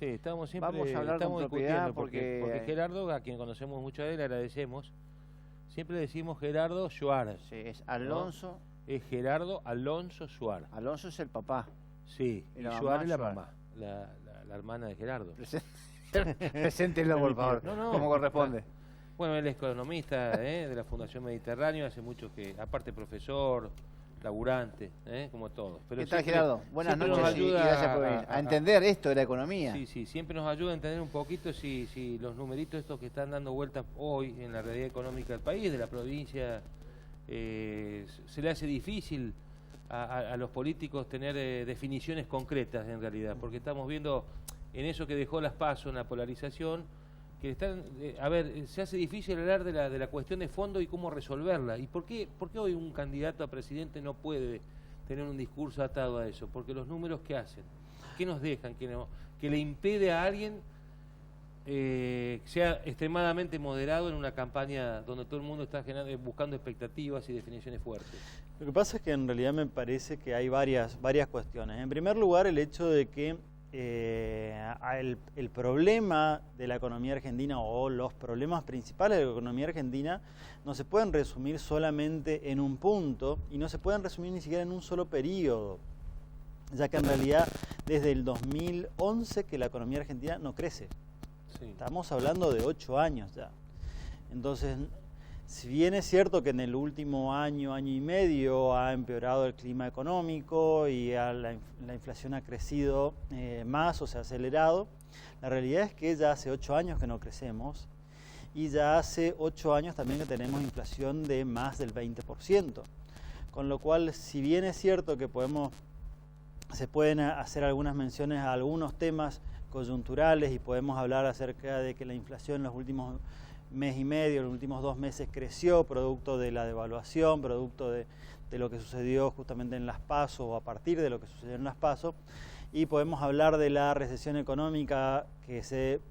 Sí, estamos siempre Vamos a hablar con propiedad discutiendo porque Gerardo, a quien conocemos mucho a él, agradecemos. Siempre decimos Gerardo Suárez. Sí, es Alonso. ¿No? Es Gerardo Alonso Suárez. Alonso es el papá. Sí, y Suárez la mamá, la hermana de Gerardo. Preséntelo, por favor, como corresponde. Bueno, él es economista de la Fundación Mediterráneo, hace mucho que, aparte profesor, laburante, como todos. Pero ¿qué tal, Gerardo? Buenas noches y gracias por venir. A entender esto de la economía. Sí, siempre nos ayuda a entender un poquito si los numeritos estos que están dando vueltas hoy en la realidad económica del país, de la provincia, se le hace difícil a los políticos tener definiciones concretas en realidad, porque estamos viendo en eso que dejó las PASO, en la polarización, que están, se hace difícil hablar de la cuestión de fondo y cómo resolverla. ¿Y por qué hoy un candidato a presidente no puede tener un discurso atado a eso? Porque los números que hacen, ¿qué nos dejan? Que le impede a alguien sea extremadamente moderado en una campaña donde todo el mundo está buscando expectativas y definiciones fuertes. Lo que pasa es que en realidad me parece que hay varias cuestiones. En primer lugar, el hecho de que el problema de la economía argentina o los problemas principales de la economía argentina no se pueden resumir solamente en un punto y no se pueden resumir ni siquiera en un solo periodo, ya que en realidad desde el 2011 que la economía argentina no crece. Sí. Estamos hablando de 8 años ya. Entonces, si bien es cierto que en el último año y medio ha empeorado el clima económico y la inflación ha crecido más o se ha acelerado, la realidad es que ya hace 8 años que no crecemos y ya hace 8 años también que tenemos inflación de más del 20%. Con lo cual, si bien es cierto que se pueden hacer algunas menciones a algunos temas coyunturales y podemos hablar acerca de que la inflación en los últimos mes y medio, los últimos 2 meses creció, producto de la devaluación, producto de lo que sucedió justamente en las PASO o a partir de lo que sucedió en las PASO, y podemos hablar de la recesión económica que se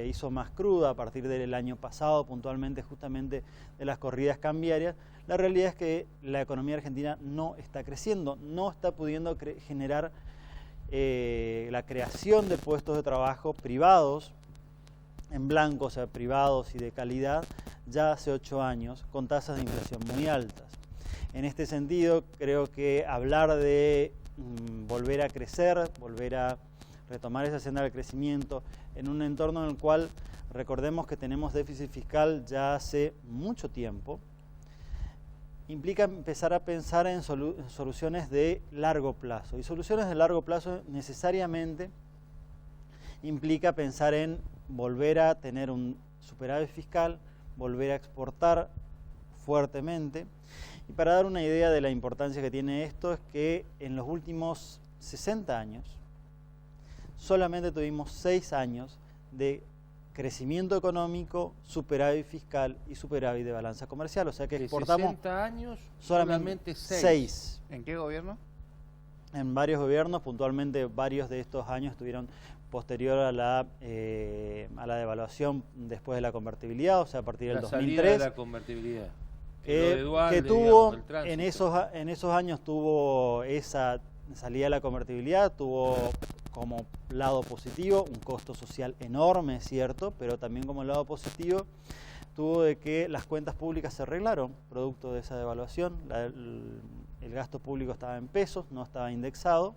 hizo más cruda a partir del año pasado, puntualmente justamente de las corridas cambiarias. La realidad es que la economía argentina no está creciendo, no está pudiendo generar la creación de puestos de trabajo privados, en blanco, o sea, privados y de calidad, ya hace 8 años, con tasas de inflación muy altas. En este sentido, creo que hablar de volver a crecer, volver a retomar esa senda del crecimiento, en un entorno en el cual recordemos que tenemos déficit fiscal ya hace mucho tiempo, implica empezar a pensar en soluciones de largo plazo. Y soluciones de largo plazo necesariamente implica pensar en volver a tener un superávit fiscal, volver a exportar fuertemente. Y para dar una idea de la importancia que tiene esto, es que en los últimos 60 años solamente tuvimos 6 años de crecimiento económico, superávit fiscal y superávit de balanza comercial. O sea que exportamos 60 años, solamente 6. ¿En qué gobierno? En varios gobiernos, puntualmente varios de estos años estuvieron posterior a la devaluación después de la convertibilidad, o sea, a partir del 2003. Salida de la convertibilidad. Que tuvo, en esos años tuvo esa salida de la convertibilidad, tuvo como lado positivo un costo social enorme, es cierto, pero también como lado positivo tuvo de que las cuentas públicas se arreglaron producto de esa devaluación, el gasto público estaba en pesos, no estaba indexado,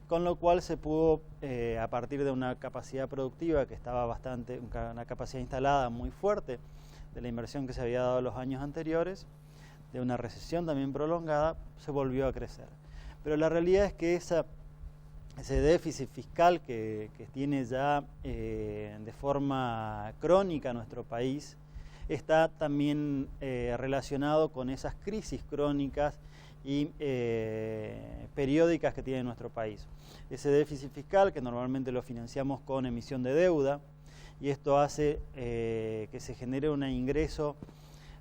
con lo cual se pudo, a partir de una capacidad productiva que estaba una capacidad instalada muy fuerte de la inversión que se había dado en los años anteriores, de una recesión también prolongada, se volvió a crecer. Pero la realidad es que ese déficit fiscal que tiene ya de forma crónica nuestro país, está también relacionado con esas crisis crónicas y periódicas que tiene nuestro país. Ese déficit fiscal que normalmente lo financiamos con emisión de deuda, y esto hace que se genere un ingreso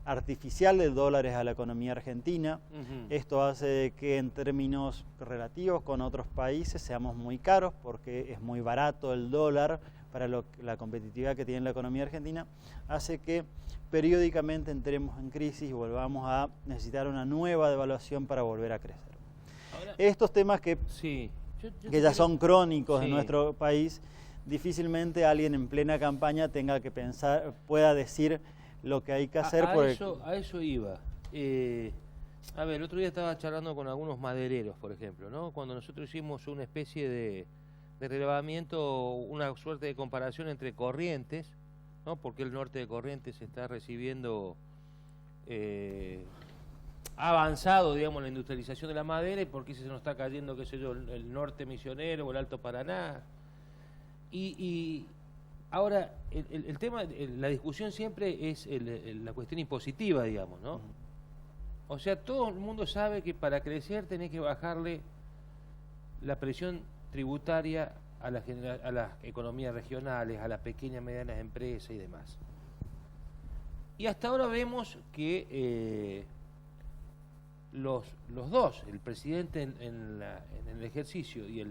artificial de dólares a la economía argentina. Esto hace que en términos relativos con otros países seamos muy caros porque es muy barato el dólar para la competitividad que tiene la economía argentina, hace que periódicamente entremos en crisis y volvamos a necesitar una nueva devaluación para volver a crecer. Ahora, estos temas que ya son crónicos en nuestro país difícilmente alguien en plena campaña tenga que pensar, pueda decir lo que hay que hacer. A eso iba. A ver, el otro día estaba charlando con algunos madereros, por ejemplo, ¿no? Cuando nosotros hicimos una especie de relevamiento, una suerte de comparación entre Corrientes, ¿no? Porque el norte de Corrientes está recibiendo avanzado, digamos, la industrialización de la madera, y por qué se nos está cayendo, qué sé yo, el norte misionero o el Alto Paraná. Y ahora, el tema, la discusión siempre es la cuestión impositiva, digamos, ¿no? O sea, todo el mundo sabe que para crecer tenés que bajarle la presión tributaria a las economías regionales, a las pequeñas y medianas empresas y demás. Y hasta ahora vemos que los dos, el presidente en el ejercicio y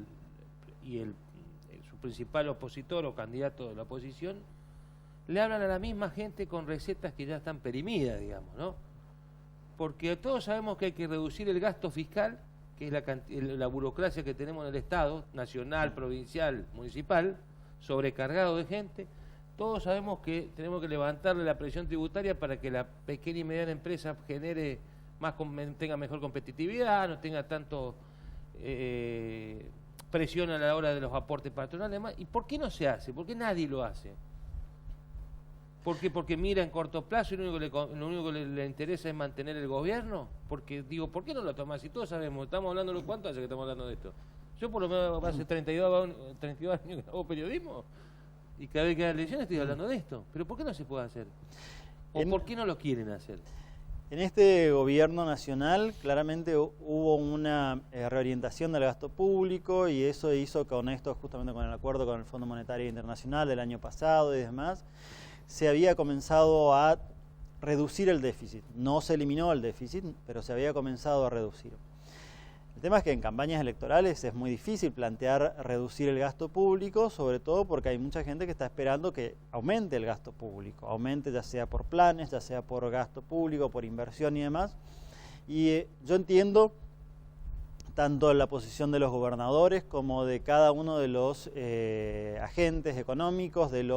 su principal opositor o candidato de la oposición, le hablan a la misma gente con recetas que ya están perimidas, digamos, ¿no? Porque todos sabemos que hay que reducir el gasto fiscal, que es la burocracia que tenemos en el Estado, nacional, provincial, municipal, sobrecargado de gente. Todos sabemos que tenemos que levantarle la presión tributaria para que la pequeña y mediana empresa genere tenga mejor competitividad, no tenga tanto presión a la hora de los aportes patronales. ¿Y por qué no se hace? ¿Por qué nadie lo hace? Porque mira en corto plazo y lo único que le interesa es mantener el gobierno. Porque digo, ¿por qué no lo tomás? Si todos sabemos, estamos hablando de cuánto hace que estamos hablando de esto. Yo por lo menos hace 32 años que hago periodismo y cada vez que hay elecciones estoy hablando de esto. Pero ¿por qué no se puede hacer? ¿O por qué no lo quieren hacer? En este gobierno nacional claramente hubo una reorientación del gasto público, y eso hizo con esto, justamente con el acuerdo con el Fondo Monetario Internacional del año pasado y demás, se había comenzado a reducir el déficit. No se eliminó el déficit, pero se había comenzado a reducir. El tema es que en campañas electorales es muy difícil plantear reducir el gasto público, sobre todo porque hay mucha gente que está esperando que aumente el gasto público, aumente ya sea por planes, ya sea por gasto público, por inversión y demás. Y yo entiendo tanto la posición de los gobernadores como de cada uno de los agentes económicos, del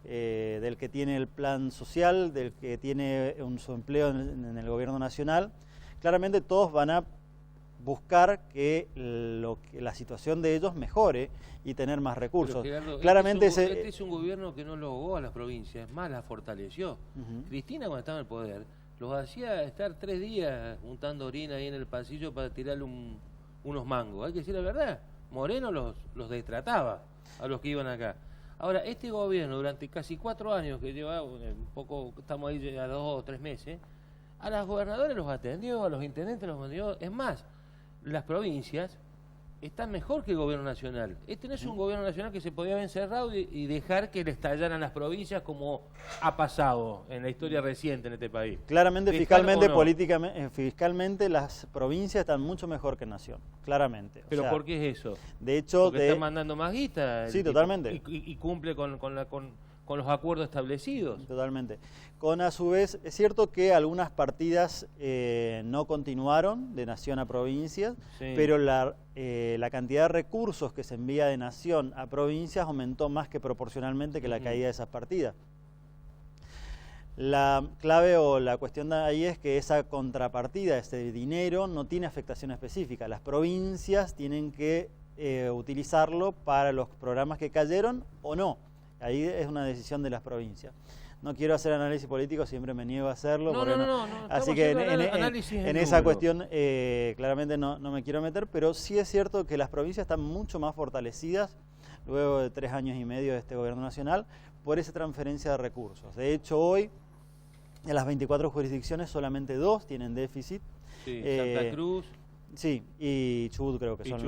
que tiene el plan social, del que tiene su empleo en el gobierno nacional. Claramente todos van a buscar que la situación de ellos mejore y tener más recursos. Pero, Gerardo, claramente este es un gobierno que no logó a las provincias, más las fortaleció. Cristina, cuando estaba en el poder, los hacía estar 3 días untando orina ahí en el pasillo para tirarle unos mangos. Hay que decir la verdad, Moreno los destrataba a los que iban acá. Ahora, este gobierno durante casi 4 años que lleva, un poco, estamos ahí a 2 o 3 meses, a los gobernadores los atendió, a los intendentes los atendió. Es más, las provincias están mejor que el gobierno nacional. Este no es un gobierno nacional que se podía haber encerrado y dejar que le estallaran las provincias, como ha pasado en la historia reciente en este país. Claramente, fiscalmente, políticamente, fiscalmente las provincias están mucho mejor que nación, claramente. ¿Pero por qué es eso? De hecho, porque están mandando más guita. Sí, totalmente. Y cumple con los acuerdos establecidos. Totalmente. A su vez, es cierto que algunas partidas no continuaron de nación a provincias, sí, pero la cantidad de recursos que se envía de nación a provincias aumentó más que proporcionalmente que la caída de esas partidas. La clave o la cuestión de ahí es que esa contrapartida, ese dinero, no tiene afectación específica. Las provincias tienen que utilizarlo para los programas que cayeron o no. Ahí es una decisión de las provincias. No quiero hacer análisis político, siempre me niego a hacerlo. No. Así que en esa cuestión claramente no me quiero meter, pero sí es cierto que las provincias están mucho más fortalecidas luego de 3 años y medio de este gobierno nacional por esa transferencia de recursos. De hecho, hoy en las 24 jurisdicciones solamente 2 tienen déficit. Sí, Santa Cruz. Sí, y Chubut creo que son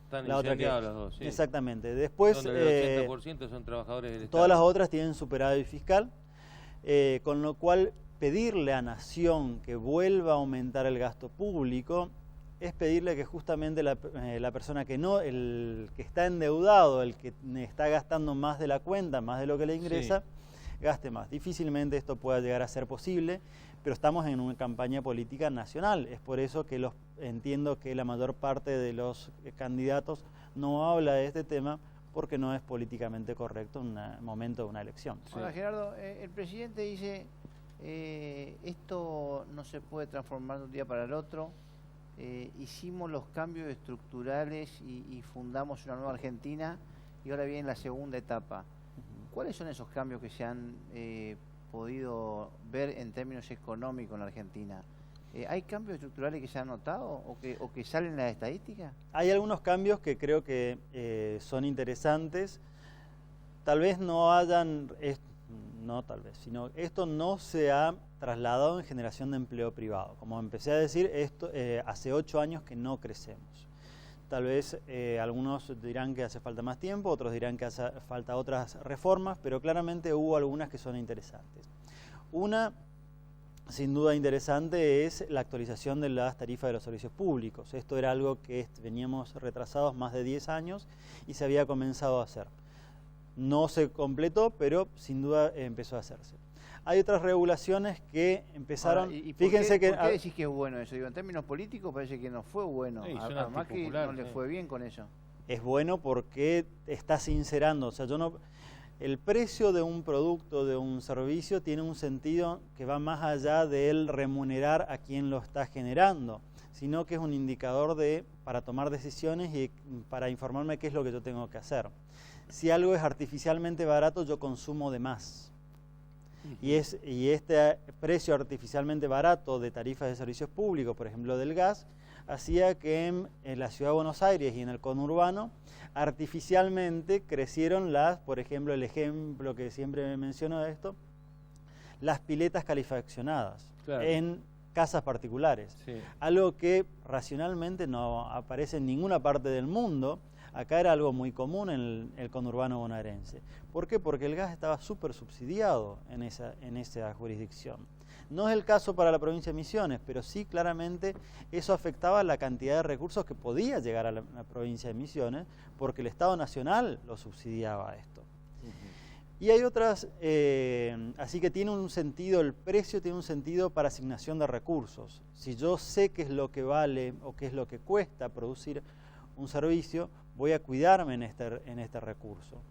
la otra que los dos, sí. Exactamente. Después, donde el 80% son trabajadores del Estado. Todas las otras tienen superávit fiscal, con lo cual pedirle a Nación que vuelva a aumentar el gasto público es pedirle que justamente la persona el que está endeudado, el que está gastando más de la cuenta, más de lo que le ingresa, sí, gaste más. Difícilmente esto pueda llegar a ser posible, pero estamos en una campaña política nacional. Es por eso que entiendo que la mayor parte de los candidatos no habla de este tema, porque no es políticamente correcto en un momento de una elección. Ahora, Gerardo, el presidente dice, esto no se puede transformar de un día para el otro, hicimos los cambios estructurales y fundamos una nueva Argentina y ahora viene la segunda etapa. ¿Cuáles son esos cambios que se han podido ver en términos económicos en la Argentina? ¿Hay cambios estructurales que se han notado o que salen en las estadísticas? Hay algunos cambios que creo que son interesantes. Tal vez no hayan, no tal vez, sino esto no se ha trasladado en generación de empleo privado. Como empecé a decir, esto hace 8 años que no crecemos. Tal vez algunos dirán que hace falta más tiempo, otros dirán que hace falta otras reformas, pero claramente hubo algunas que son interesantes. Una, sin duda interesante, es la actualización de las tarifas de los servicios públicos. Esto era algo que veníamos retrasados más de 10 años y se había comenzado a hacer. No se completó, pero sin duda empezó a hacerse. Hay otras regulaciones que empezaron... Ahora, fíjense ¿por qué decís que es bueno eso? Digo, en términos políticos parece que no fue bueno. Sí, además que no le fue bien con eso. Es bueno porque está sincerando. O sea, el precio de un producto, de un servicio, tiene un sentido que va más allá del remunerar a quien lo está generando, sino que es un indicador para tomar decisiones y para informarme qué es lo que yo tengo que hacer. Si algo es artificialmente barato, yo consumo de más. Y este precio artificialmente barato de tarifas de servicios públicos, por ejemplo del gas, hacía que en la Ciudad de Buenos Aires y en el conurbano artificialmente crecieron por ejemplo, el ejemplo que siempre menciono de esto, las piletas calefaccionadas en casas particulares. Sí. Algo que racionalmente no aparece en ninguna parte del mundo. Acá era algo muy común en el conurbano bonaerense. ¿Por qué? Porque el gas estaba súper subsidiado en esa jurisdicción. No es el caso para la provincia de Misiones, pero sí claramente eso afectaba la cantidad de recursos que podía llegar a la provincia de Misiones, porque el Estado Nacional lo subsidiaba esto. Y hay otras, así que tiene un sentido, el precio tiene un sentido para asignación de recursos. Si yo sé qué es lo que vale o qué es lo que cuesta producir un servicio, voy a cuidarme en este recurso.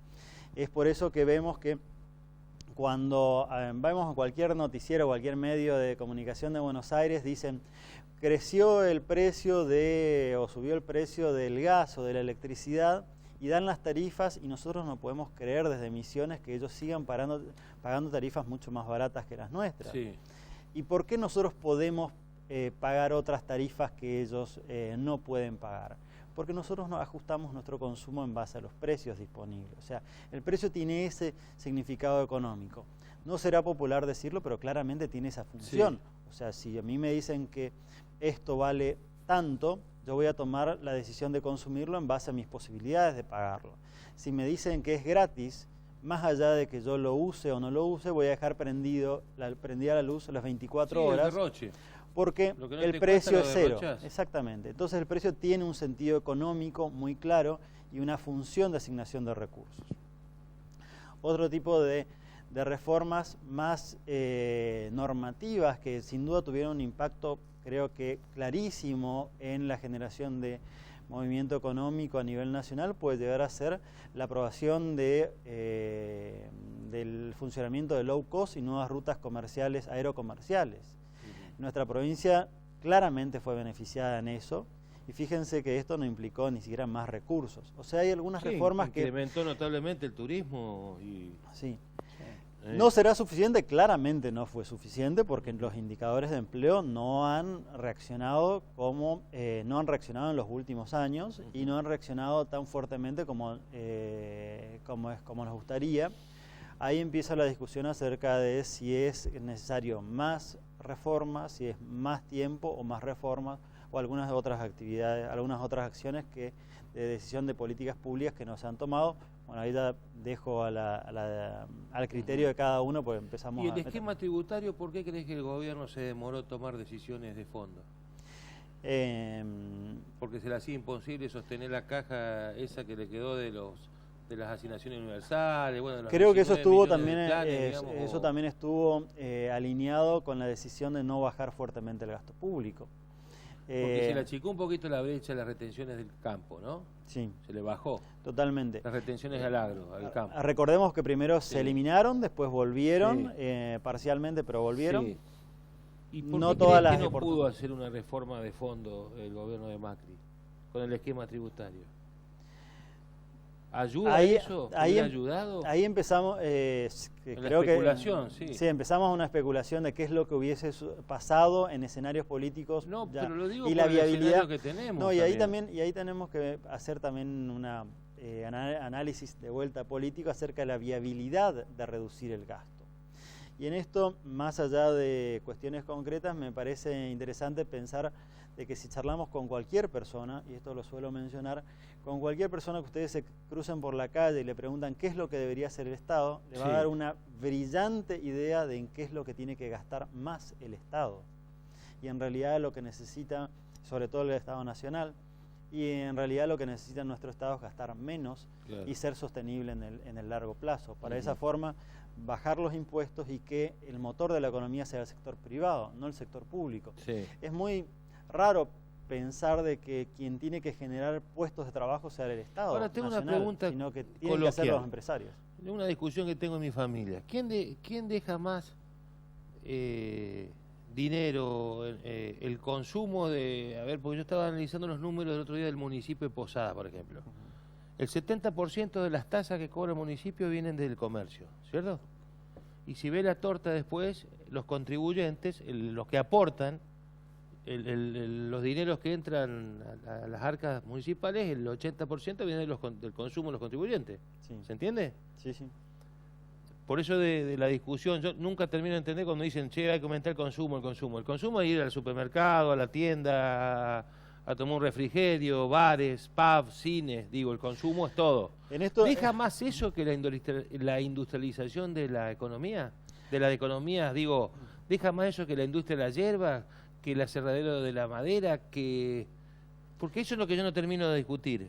Es por eso que vemos que cuando vamos a cualquier noticiero, cualquier medio de comunicación de Buenos Aires, dicen creció el precio o subió el precio del gas o de la electricidad, y dan las tarifas y nosotros no podemos creer desde Misiones que ellos sigan pagando tarifas mucho más baratas que las nuestras. Sí. ¿Y por qué nosotros podemos pagar otras tarifas que ellos no pueden pagar? Porque nosotros nos ajustamos nuestro consumo en base a los precios disponibles. O sea, el precio tiene ese significado económico. No será popular decirlo, pero claramente tiene esa función. Sí. O sea, si a mí me dicen que esto vale tanto, yo voy a tomar la decisión de consumirlo en base a mis posibilidades de pagarlo. Si me dicen que es gratis, más allá de que yo lo use o no lo use, voy a dejar prendida la luz las 24 horas. El derroche. Porque el precio es cero. Exactamente. Entonces el precio tiene un sentido económico muy claro y una función de asignación de recursos. Otro tipo de reformas más normativas que sin duda tuvieron un impacto, creo que clarísimo, en la generación de movimiento económico a nivel nacional, puede llegar a ser la aprobación del funcionamiento de low cost y nuevas rutas comerciales, aerocomerciales. Nuestra provincia claramente fue beneficiada en eso, y fíjense que esto no implicó ni siquiera más recursos. O sea, hay algunas reformas que... incrementó notablemente el turismo y... Sí. ¿No será suficiente? Claramente no fue suficiente, porque los indicadores de empleo no han reaccionado no han reaccionado en los últimos años y no han reaccionado tan fuertemente como nos gustaría. Ahí empieza la discusión acerca de si es necesario más reformas, si es más tiempo o más reformas o algunas otras actividades, algunas otras acciones de decisión de políticas públicas que no se han tomado. Bueno, ahí ya dejo al criterio de cada uno, porque empezamos a... ¿Y el esquema tributario, por qué crees que el gobierno se demoró en tomar decisiones de fondo? Porque se le hacía imposible sostener la caja esa que le quedó de las asignaciones universales. Bueno, creo que eso estuvo también, también estuvo alineado con la decisión de no bajar fuertemente el gasto público. Porque se le achicó un poquito la brecha de las retenciones del campo, ¿no? Sí. Se le bajó. Totalmente. Las retenciones al agro, al campo. Recordemos que primero Sí. se eliminaron, después volvieron, Sí. parcialmente, pero volvieron. Sí. ¿Y por No qué todas crees las que no exportaciones. pudo hacer una reforma de fondo el gobierno de Macri con el esquema tributario? ¿Ayuda Ahí- eso? ahí ¿Hubiera em- ayudado? Ahí empezamos, En la creo especulación, que sí. empezamos una especulación de qué es lo que hubiese pasado en escenarios políticos. No, ya. pero lo digo y por la el viabilidad escenario que tenemos. No, y ahí tenemos que hacer también una análisis de vuelta político acerca de la viabilidad de reducir el gasto. Y en esto, más allá de cuestiones concretas, me parece interesante pensar de que si charlamos con cualquier persona, y esto lo suelo mencionar, con cualquier persona que ustedes se crucen por la calle y le preguntan qué es lo que debería hacer el Estado, le va Sí. a dar una brillante idea de en qué es lo que tiene que gastar más el Estado. Y en realidad lo que necesita, sobre todo el Estado Nacional, y en realidad lo que necesita nuestro Estado es gastar menos Claro. y ser sostenible en el largo plazo. Para Ujú. esa forma, bajar los impuestos y que el motor de la economía sea el sector privado, no el sector público. Sí. Es muy raro pensar de que quien tiene que generar puestos de trabajo sea el Estado Ahora tengo una nacional, pregunta sino que tienen que hacer coloquial. los empresarios. Una discusión que tengo en mi familia. ¿Quién deja más dinero, el consumo de... A ver, porque yo estaba analizando los números del otro día del municipio de Posada, por ejemplo. El 70% de las tasas que cobra el municipio vienen del comercio, ¿cierto? Y si ve la torta después, los contribuyentes, los que aportan, los dineros que entran a las arcas municipales, el 80% viene del consumo de los contribuyentes. Sí, ¿Se entiende? sí, sí. Por eso de la discusión, yo nunca termino de entender cuando dicen, che, hay que aumentar el consumo. El consumo es ir al supermercado, a la tienda, a tomar un refrigerio, bares, pubs, cines. Digo, el consumo es todo. En esto, ¿Deja más eso que la industrialización de la economía? De la economía, digo, ¿deja más eso que la industria de la hierba, que el aserradero de la madera, que... Porque eso es lo que yo no termino de discutir.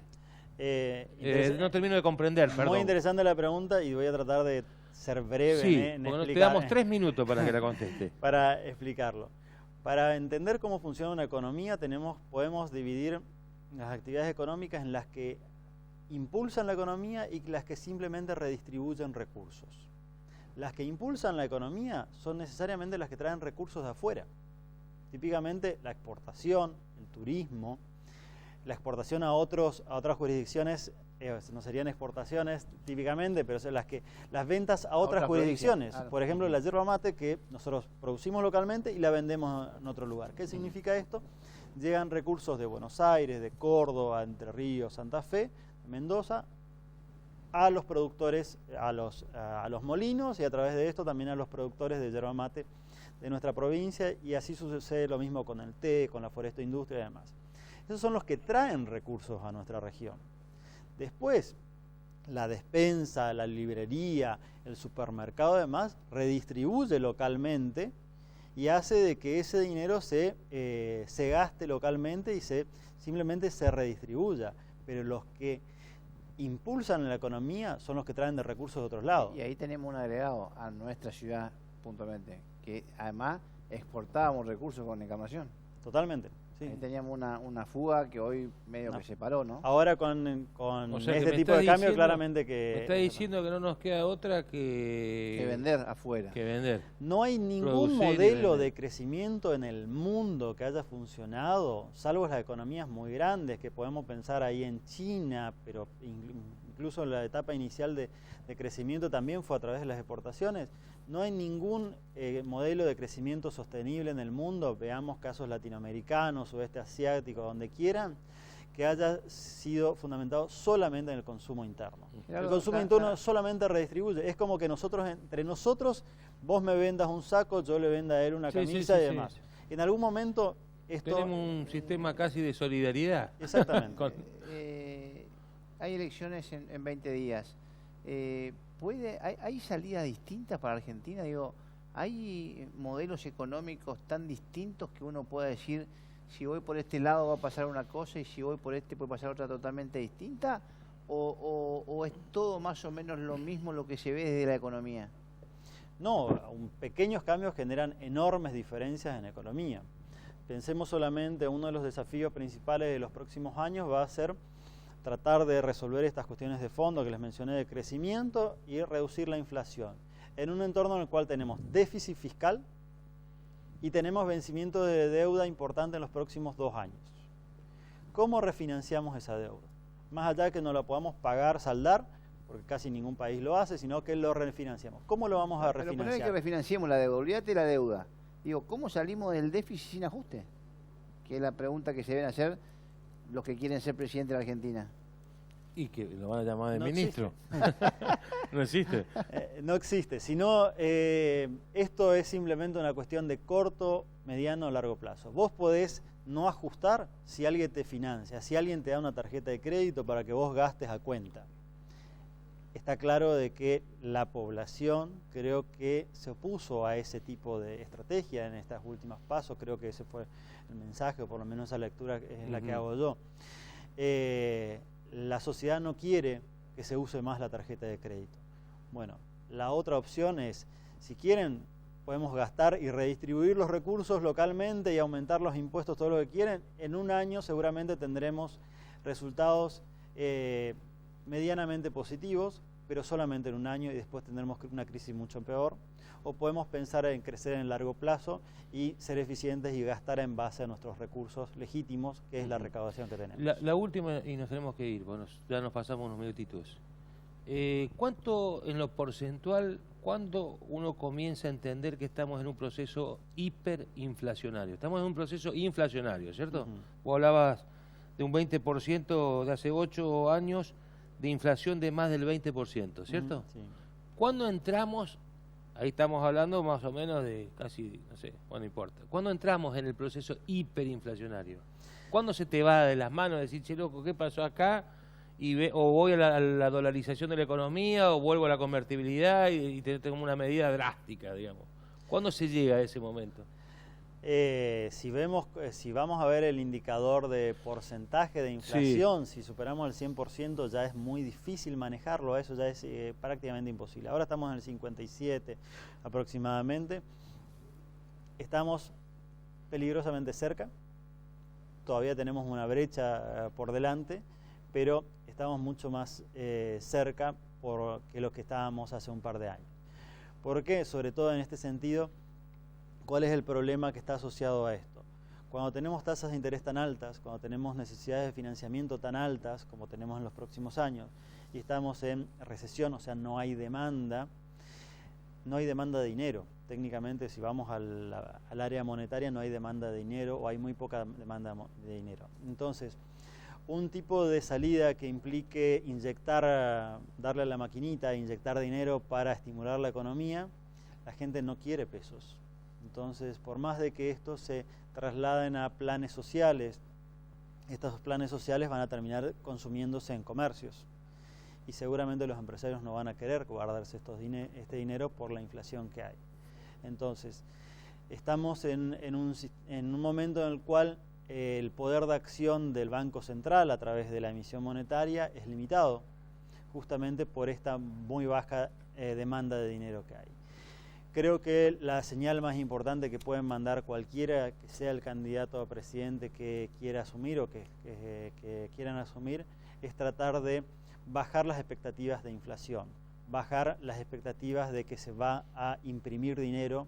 No termino de comprender, perdón. Muy interesante la pregunta y voy a tratar de ser breve Sí, en porque te explicar- damos 3 minutos para que la conteste. para explicarlo. Para entender cómo funciona una economía podemos dividir las actividades económicas en las que impulsan la economía y las que simplemente redistribuyen recursos. Las que impulsan la economía son necesariamente las que traen recursos de afuera. Típicamente la exportación, el turismo, la exportación a otras jurisdicciones, no serían exportaciones típicamente, pero son las ventas a otras jurisdicciones. provincias, claro. Por ejemplo, la yerba mate que nosotros producimos localmente y la vendemos en otro lugar. ¿Qué significa esto? Llegan recursos de Buenos Aires, de Córdoba, Entre Ríos, Santa Fe, Mendoza, a los productores, a los molinos y a través de esto también a los productores de yerba mate de nuestra provincia, y así sucede lo mismo con el té, con la forestoindustria y demás. Esos son los que traen recursos a nuestra región. Después, la despensa, la librería, el supermercado y demás redistribuye localmente y hace de que ese dinero se gaste localmente y simplemente se redistribuya. Pero los que impulsan la economía son los que traen de recursos de otros lados. Y ahí tenemos un agregado a nuestra ciudad puntualmente, que además exportábamos recursos con Encarnación. Totalmente. Sí. Ahí teníamos una fuga que hoy medio No. que se paró, ¿no? Ahora con O sea, que este me tipo está de cambio, diciendo- claramente que... Me está diciendo que no nos queda otra Que vender afuera. que vender. No hay ningún Producir y modelo vender. de crecimiento en el mundo que haya funcionado, salvo las economías muy grandes que podemos pensar ahí en China, pero incluso la etapa inicial de crecimiento también fue a través de las exportaciones. No hay ningún modelo de crecimiento sostenible en el mundo, veamos casos latinoamericanos, sudeste asiático, donde quieran, que haya sido fundamentado solamente en el consumo interno. El consumo interno solamente redistribuye. Es como que entre nosotros, vos me vendas un saco, yo le venda a él una Sí, sí, camisa sí, y sí. demás. En algún momento esto... Tenemos un sistema casi de solidaridad. Exactamente. Con- Hay elecciones en 20 días. ¿Hay salidas distintas para Argentina? Digo, ¿hay modelos económicos tan distintos que uno pueda decir, si voy por este lado va a pasar una cosa y si voy por este puede pasar otra totalmente distinta? ¿O es todo más o menos lo mismo lo que se ve desde la economía? No, pequeños cambios generan enormes diferencias en economía. Pensemos solamente, uno de los desafíos principales de los próximos años va a ser tratar de resolver estas cuestiones de fondo que les mencioné de crecimiento y reducir la inflación. En un entorno en el cual tenemos déficit fiscal y tenemos vencimiento de deuda importante en los próximos 2 años. ¿Cómo refinanciamos esa deuda? Más allá de que no la podamos pagar, saldar, porque casi ningún país lo hace, sino que lo refinanciamos. ¿Cómo lo vamos a refinanciar? Pero poner que refinanciemos la deuda, olvídate la deuda. Digo, ¿cómo salimos del déficit sin ajuste? Que es la pregunta que se deben hacer los que quieren ser presidente de la Argentina. Y que lo van a llamar de No ministro. No existe. No existe, sino esto es simplemente una cuestión de corto, mediano o largo plazo. Vos podés no ajustar si alguien te financia, si alguien te da una tarjeta de crédito para que vos gastes a cuenta. Está claro de que la población creo que se opuso a ese tipo de estrategia en estas últimas pasos. Creo que ese fue el mensaje, o por lo menos esa lectura es la que hago yo. La sociedad no quiere que se use más la tarjeta de crédito. Bueno, la otra opción es, si quieren, podemos gastar y redistribuir los recursos localmente y aumentar los impuestos, todo lo que quieren. En un año seguramente tendremos resultados medianamente positivos, pero solamente en un año, y después tendremos una crisis mucho peor. O podemos pensar en crecer en largo plazo y ser eficientes y gastar en base a nuestros recursos legítimos, que es la recaudación que tenemos. La última, y nos tenemos que ir, bueno, ya nos pasamos unos minutitos. ¿Cuánto en lo porcentual, cuándo uno comienza a entender que estamos en un proceso hiperinflacionario? Estamos en un proceso inflacionario, ¿cierto? Vos hablabas de un 20% de hace 8 años, de inflación de más del 20%, ¿cierto? Sí. ¿Cuándo entramos, ahí estamos hablando más o menos de casi, no sé, bueno, no importa, ¿cuándo entramos en el proceso hiperinflacionario? ¿Cuándo se te va de las manos decir, che, loco, ¿qué pasó acá? O voy a la dolarización de la economía, o vuelvo a la convertibilidad y tengo una medida drástica, digamos. ¿Cuándo se llega a ese momento? Si vamos a ver el indicador de porcentaje de inflación, si superamos el 100% ya es muy difícil manejarlo, eso ya es prácticamente imposible. Ahora estamos en el 57 aproximadamente, estamos peligrosamente cerca, todavía tenemos una brecha por delante, pero estamos mucho más cerca que lo que estábamos hace un par de años. ¿Por qué? Sobre todo en este sentido, ¿cuál es el problema que está asociado a esto? Cuando tenemos tasas de interés tan altas, cuando tenemos necesidades de financiamiento tan altas como tenemos en los próximos años, y estamos en recesión, o sea, no hay demanda de dinero. Técnicamente, si vamos al área monetaria, no hay demanda de dinero o hay muy poca demanda de dinero. Entonces, un tipo de salida que implique darle a la maquinita, inyectar dinero para estimular la economía, la gente no quiere pesos. Entonces, por más de que estos se trasladen a planes sociales, estos planes sociales van a terminar consumiéndose en comercios. Y seguramente los empresarios no van a querer guardarse este dinero por la inflación que hay. Entonces, estamos en un momento en el cual el poder de acción del Banco Central a través de la emisión monetaria es limitado, justamente por esta muy baja demanda de dinero que hay. Creo que la señal más importante que pueden mandar cualquiera que sea el candidato a presidente que quiera asumir o que quieran asumir es tratar de bajar las expectativas de inflación, bajar las expectativas de que se va a imprimir dinero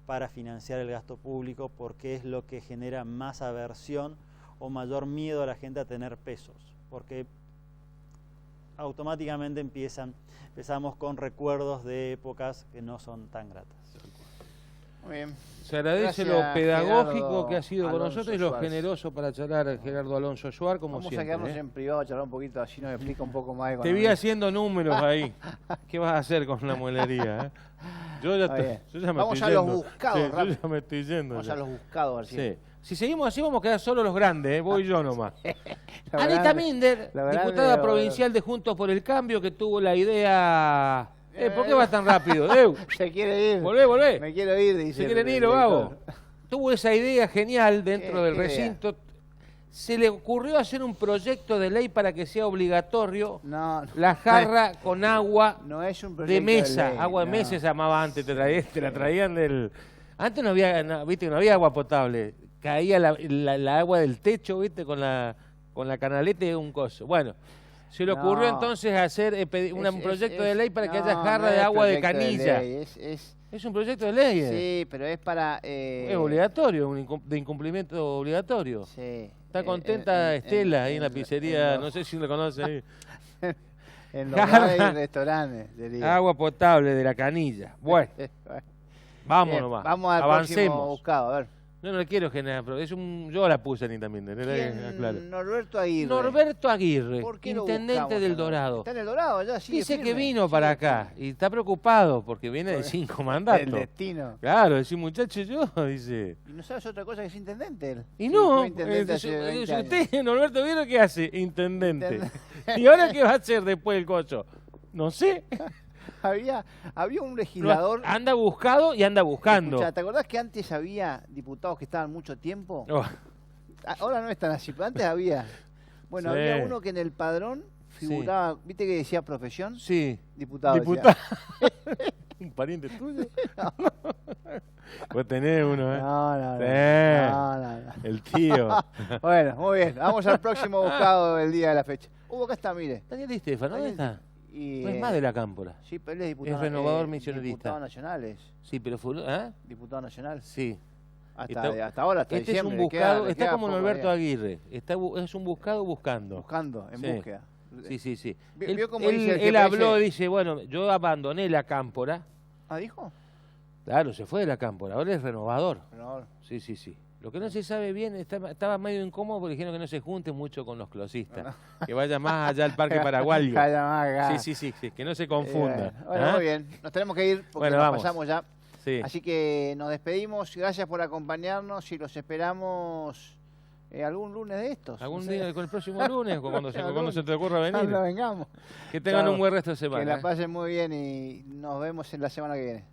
para financiar el gasto público, porque es lo que genera más aversión o mayor miedo a la gente a tener pesos, porque automáticamente empezamos con recuerdos de épocas que no son tan gratas. Muy bien. Se agradece Gracias, lo pedagógico Gerardo que ha sido con Alonso nosotros y lo Schwartz. generoso para charlar Gerardo Alonso Schwartz, como Vamos siempre. a quedarnos en privado a charlar un poquito, así nos explica un poco más de Te vi economía. haciendo números ahí. ¿Qué vas a hacer con la muelería? Yo ya me Vamos estoy a los yendo. buscados, Sí, rápido. yo ya me estoy yendo. Vamos ya. a los buscados, así. Sí. Si seguimos así vamos a quedar solo los grandes, voy yo nomás. La Anita verdad- Minder, la verdad diputada me- provincial de Juntos por el Cambio, que tuvo la idea... ¿Por qué vas tan rápido? Deu, Se quiere ir. volvé. Me quiero ir, dice. ¿Se quieren el ir, lo director. hago? Tuvo esa idea genial dentro del ¿Qué idea? recinto. Se le ocurrió hacer un proyecto de ley para que sea obligatorio No, la jarra con agua no es un de proyecto mesa. ley, Agua de mesa se llamaba antes, te la traían del... Antes no había, viste, no había agua potable. caía la agua del techo, ¿viste? Con la canaleta y un coso. Bueno, se le ocurrió entonces hacer un proyecto de ley para que haya jarra de agua de canilla. Es un proyecto de ley. Sí, pero es para... Es obligatorio, de incumplimiento obligatorio. Sí. Está contenta Estela ahí en la pizzería, no sé si lo conoce ahí. En los bares y restaurantes. Diría. Agua potable de la canilla. Bueno, vamos nomás. Vamos al próximo buscado, a ver. Yo no le quiero generar, pero yo la puse ahí también. Claro. Norberto Aguirre. Norberto Aguirre, intendente del Dorado. Está en el Dorado, ya sigue Dice firme, que vino para acá y está preocupado porque viene de 5 mandatos. El destino. Claro, decir muchacho yo, dice. ¿Y no sabes otra cosa que es intendente él? Y no, usted, Norberto Aguirre, ¿qué hace? Intendente. ¿Y ahora qué va a hacer después del cocho? No sé. Había un legislador... Anda buscado y anda buscando. Escuchá, ¿te acordás que antes había diputados que estaban mucho tiempo? Oh. Ahora no es tan así, pero antes había. Bueno, sí. Había uno que en el padrón figuraba, ¿viste que decía profesión? Sí. Diputado. ¿Un pariente tuyo? No. Vos tenés uno, ¿eh? No. El tío. Bueno, muy bien. Vamos al próximo buscado del día de la fecha. Acá está, mire. Daniel Di Stefano, ¿dónde está? No es más de la Cámpora. Sí, pero él es diputado. Es renovador misionerista. Diputado nacional. Sí, pero fue... Diputado nacional. Sí. Hasta ahora, hasta este diciembre. Es un buscado, está como Norberto Aguirre. Es un buscado buscando. Buscando, en búsqueda. Sí. Él habló, dice, bueno, yo abandoné la Cámpora. ¿Ah, dijo? Claro, se fue de la Cámpora. Ahora es renovador. Renovador. Sí. Lo que no se sabe bien, estaba medio incómodo porque dijeron que no se junte mucho con los closistas. Que vaya más allá al Parque Paraguayo. Sí, que no se confunda. Bueno, muy bien. Nos tenemos que ir porque nos pasamos ya. Sí. Así que nos despedimos. Gracias por acompañarnos y los esperamos algún lunes de estos. Algún día, el próximo lunes, cuando se te ocurra venir. Cuando vengamos. Que tengan un buen resto de semana. Que la pasen muy bien y nos vemos en la semana que viene.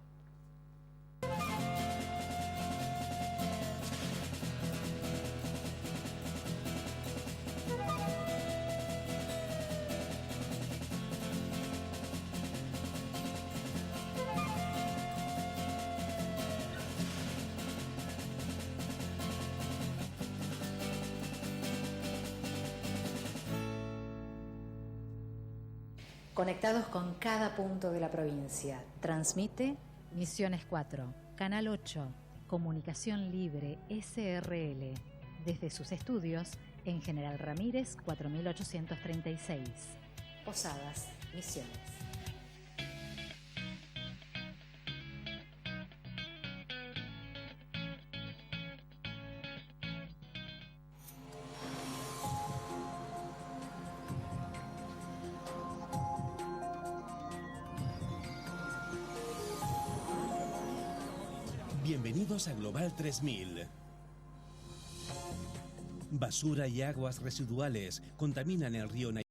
Conectados con cada punto de la provincia. Transmite Misiones 4, Canal 8, Comunicación Libre SRL, desde sus estudios en General Ramírez 4836. Posadas, Misiones. Bienvenidos a Global 3000. Basura y aguas residuales contaminan el río Nayara.